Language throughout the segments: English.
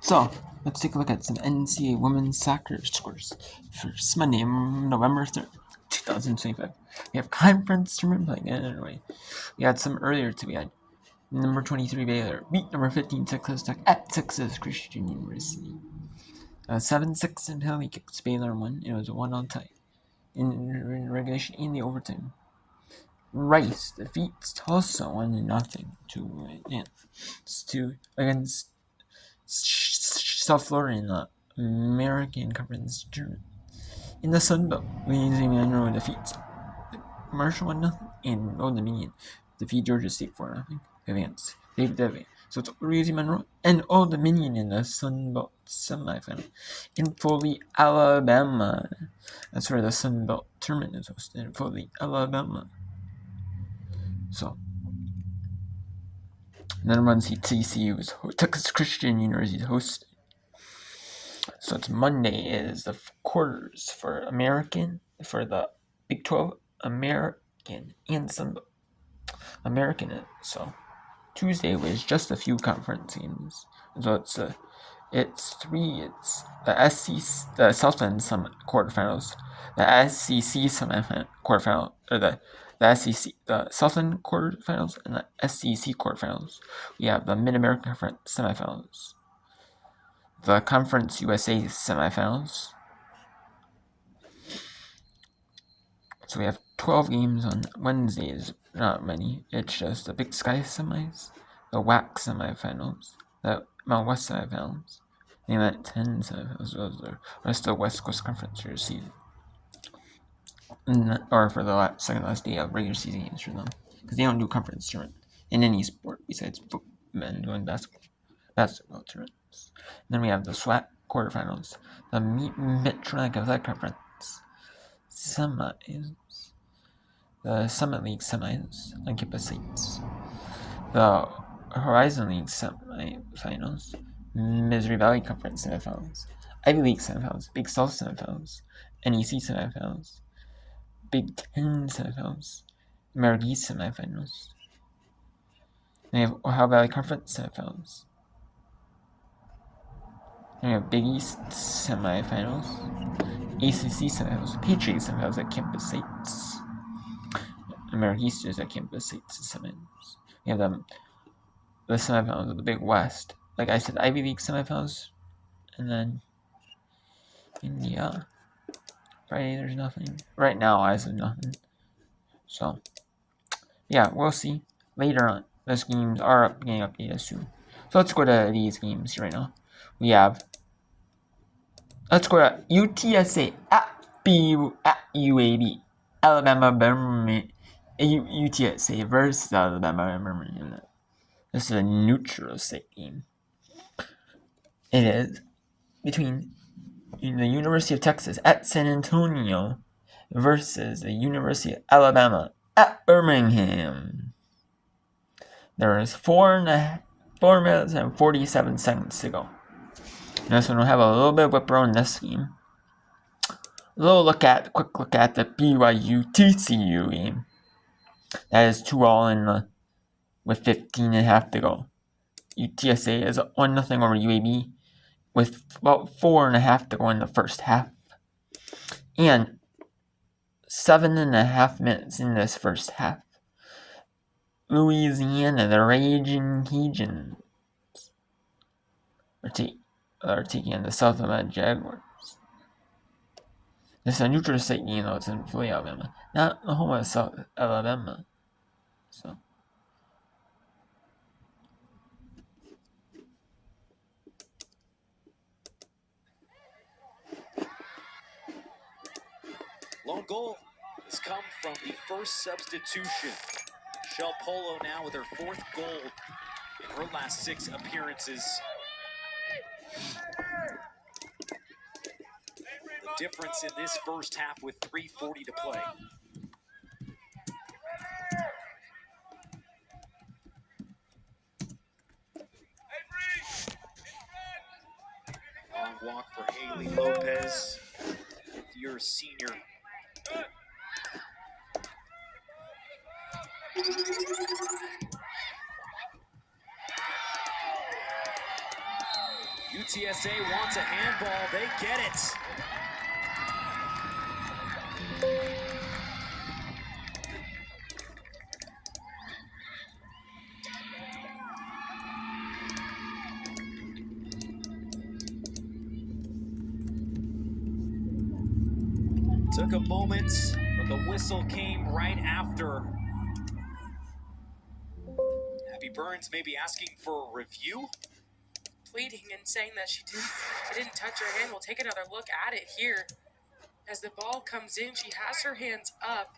So, let's take a look at some NCAA women's soccer scores for Monday, November 3rd, 2025. We have conference tournament playing anyway. We had some earlier today. We had number 23 Baylor beat number 15 Texas Tech at Texas Christian University. 7-6 in penalty kicks. Baylor won. It was a 1-1 tie in regulation in the overtime. Rice defeats Tulsa 1-0 against South Florida in the American Conference Tournament. In the Sun Belt, Louisiana Monroe defeats Marshall 1-0, and Old Dominion defeat Georgia State 4-0 against David. So it's Louisiana Monroe and Old Dominion in the Sun Belt semifinal. In Foley, Alabama, that's where the Sun Belt tournament is hosted, in Foley, Alabama. So, number one seed TCU is Texas Christian University hosted. So it's Monday is the quarters for the Big 12, American, and some American. So Tuesday was just a few conference games. So it's the SEC, the Southland quarterfinals, the SEC semifinal quarterfinal, or the SEC, the Southland quarterfinals, and the SEC quarterfinals. We have the Mid-American Conference semifinals, the Conference USA semifinals. So we have 12 games on Wednesdays. Not many. It's just the Big Sky semis, the WAC semifinals, the Mountain West semifinals, the Atlantic 10 semifinals, the rest of the West Coast Conference for the season. Or for the second last day of regular season games for them. Because they don't do conference tournament in any sport besides men doing basketball tournaments. And then we have the SWAC quarterfinals, the Medtronic Athletic Conference semis, the Summit League semis on campus sites, the Horizon League semifinals, Missouri Valley Conference semifinals, Ivy League semifinals, Big South semifinals, NEC semifinals, Big Ten semifinals, American East semifinals. Then we have Ohio Valley Conference semifinals. Then we have Big East semifinals, ACC semifinals, Patriot semifinals at campus sites. American East is at campus sites semifinals. We have the semifinals of the Big West. Like I said, Ivy League semifinals, and then India. Friday, there's nothing. Right now, I have nothing. So, yeah, we'll see later on. Those games are getting updated soon. So let's go to these games right now. Let's go to UTSA at UAB. Alabama Birmingham. UTSA versus Alabama Birmingham. This is a neutral site game. It is between the University of Texas at San Antonio versus the University of Alabama at Birmingham. There is 4 minutes and 47 seconds to go. This one will have a little bit of whipper in this game. Quick look at the BYU TCU game. That is 2-all with 15.5 to go. UTSA is 1-0 over UAB with about 4.5 to go in the first half. And 7.5 minutes in this first half. Louisiana, the Raging Cajuns, are taking on the South Alabama Jaguars. This is a neutral state game, though. It's in Foley, Alabama, not the home of South Alabama. So, lone goal has come from the first substitution. Shell Polo now with her 4th goal in her last 6 appearances. The difference in this first half with 3:40 to play. Long walk for Haley Lopez, your senior. UTSA wants a handball. They get it. Took a moment, but the whistle came right after. Abby Burns may be asking for a review. Pleading and saying that it didn't touch her hand. We'll take another look at it here. As the ball comes in, she has her hands up.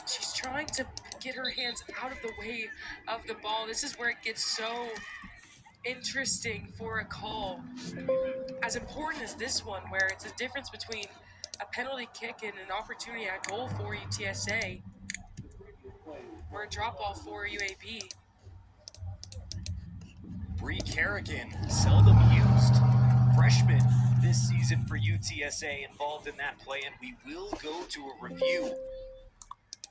She's trying to get her hands out of the way of the ball. This is where it gets so interesting for a call. As important as this one, where it's a difference between a penalty kick and an opportunity at goal for UTSA, or a drop ball for UAB. Bree Kerrigan, seldom used. Freshman this season for UTSA involved in that play, and we will go to a review.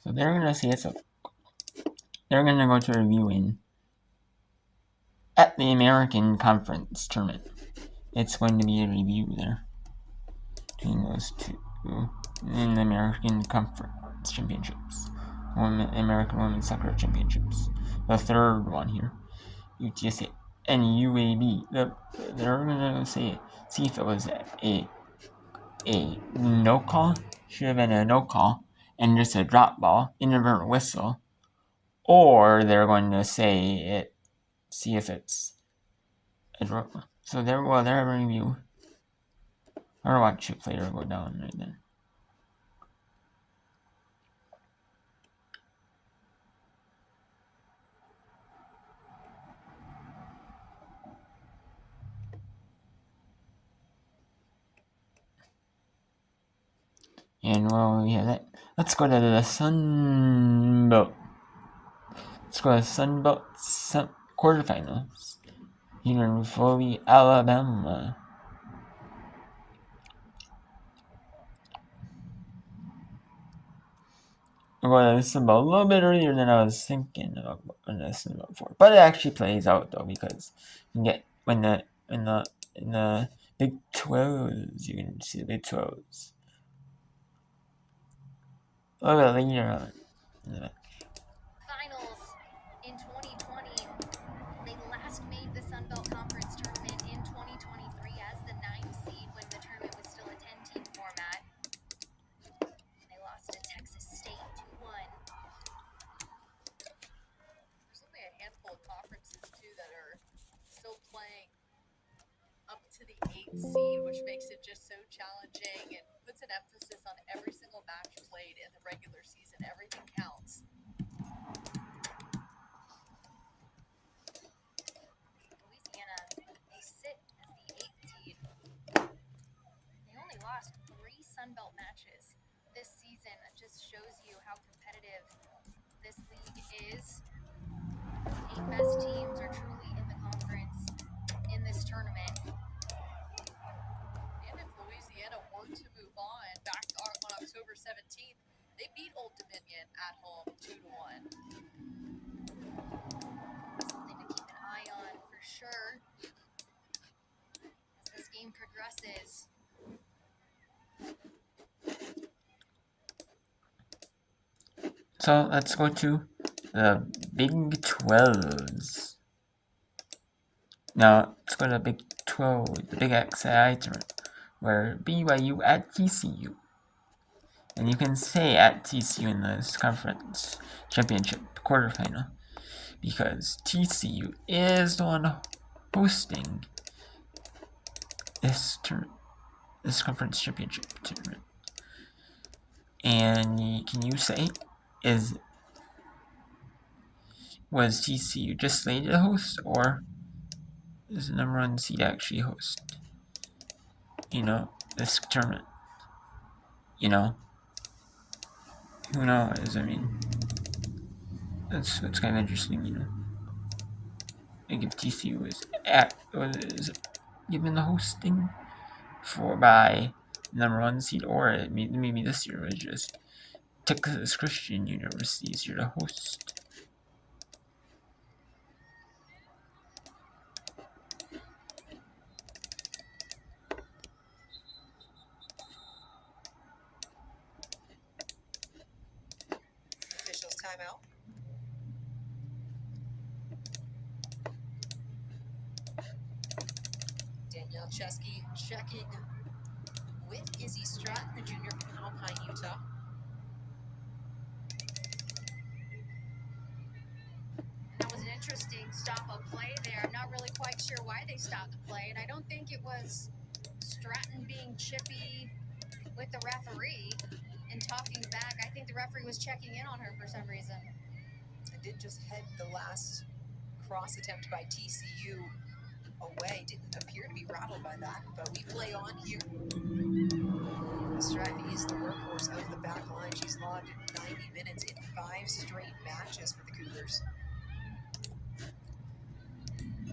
So they're gonna see it. They're gonna go to reviewing at the American Conference tournament. It's going to be a review there between those two in the American Conference Championships, American Women's Soccer Championships. The third one here, UTSA and UAB. They're gonna see if it was a no call, should have been a no call, and just a drop ball, inadvertent whistle, or they're going to see if it's a drop. So they're review. Or watch it later go down right then. And while we have that, let's go to the Sun Belt. Let's go to Sun Belt quarterfinals. Here in Foley, Alabama. I'm going to Sun Belt a little bit earlier than I was thinking about the Sun Belt before, but it actually plays out though, because you can get in the Big 12s, you can see the Big 12s a little bit later on. Finals in 2020. They last made the Sun Belt Conference tournament in 2023 as the 9th seed when the tournament was still a 10-team format. They lost to Texas State 2-1. There's only a handful of conferences too that are still playing up to the 8th seed, which makes it just so challenging and puts an emphasis on every single match played in the regular season. Everything counts. Louisiana, they sit as the 8th seed. They only lost 3 Sun Belt matches this season. It just shows you how competitive this league is. 8 best teams are truly in the conference in this tournament. And if Louisiana were to move on back on October 17th, they beat Old Dominion at home 2-1. Something to keep an eye on for sure as this game progresses. So let's go to the Big 12s. Now let's go to the Big 12, the Big XI tournament, where BYU at TCU. And you can say at TCU in this conference championship quarterfinal, because TCU is the one hosting this conference championship tournament. And can you say, was TCU just slated to host, or is the number 1 seed actually host? This tournament. Who knows? I mean, that's kind of interesting. Like if TCU was given the hosting by number 1 seed, or maybe this year was just Texas Christian University is here to host. timeout. Danielle Chesky checking with Izzy Stratton, the junior from Alpine, Utah. That was an interesting stop of play there. I'm not really quite sure why they stopped the play, and I don't think it was Stratton being chippy with the referee and talking back. I think the referee was checking in on her for some reason. I did just head the last cross attempt by TCU away. Didn't appear to be rattled by that, but we play on here. Stratton is the workhorse of the back line. She's logged 90 minutes in 5 straight matches for the Cougars.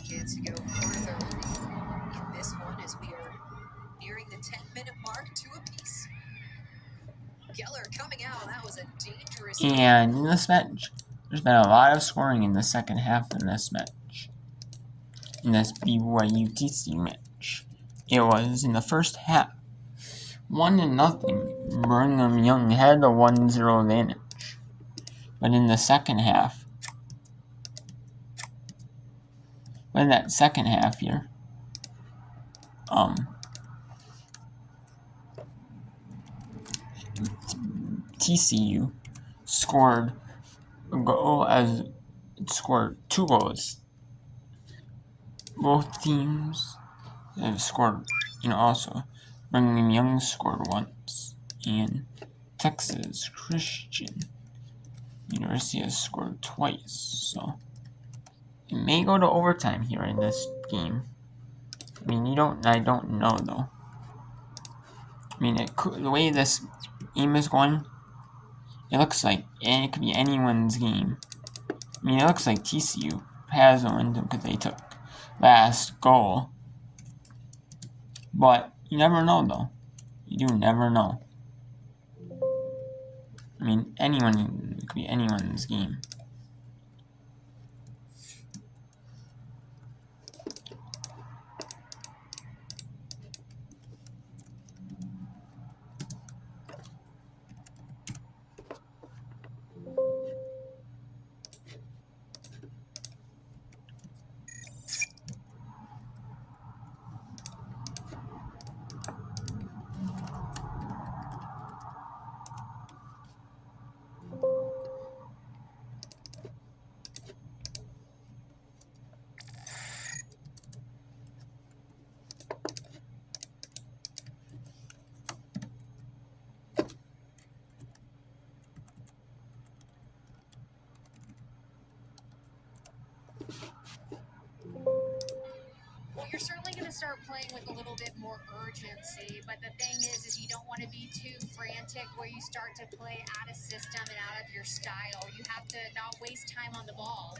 Chance to go further in this one as we are nearing the 10-minute mark, 2 apiece. Geller coming out. That was a dangerous. And in this match, there's been a lot of scoring in the second half in this match. In this BYU-TCU match. It was in the first half. 1-0. Brigham Young had a 1-0 advantage. But in the second half, in that second half here, TCU scored a goal scored 2 goals. Both teams have scored, also. Brigham Young scored once, and Texas Christian University has scored twice, so it may go to overtime here in this game. I mean, I don't know though. I mean, the way this game is going, it looks like it could be anyone's game. I mean, it looks like TCU has won because they took last goal. But you never know, though. You do never know. I mean, it could be anyone's game. Well, you're certainly going to start playing with a little bit more urgency, but the thing is you don't want to be too frantic where you start to play out of system and out of your style. You have to not waste time on the ball.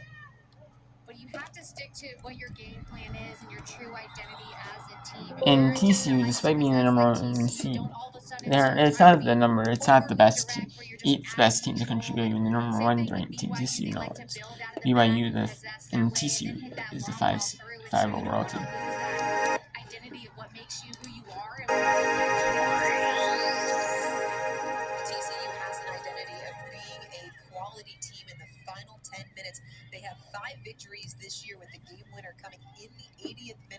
But you have to stick to what your game plan is and your true identity as a team. And TCU, despite being the number 1 seed, it's not the best team. 8th best team to contribute, even the number 1 ranked team. TCU now is. BYU and TCU is the 5 overall team. Identity of what makes you who you are. TCU has an identity of being a quality team in the final 10 minutes. They have 5 victories this year with the game winner coming in the 80th minute.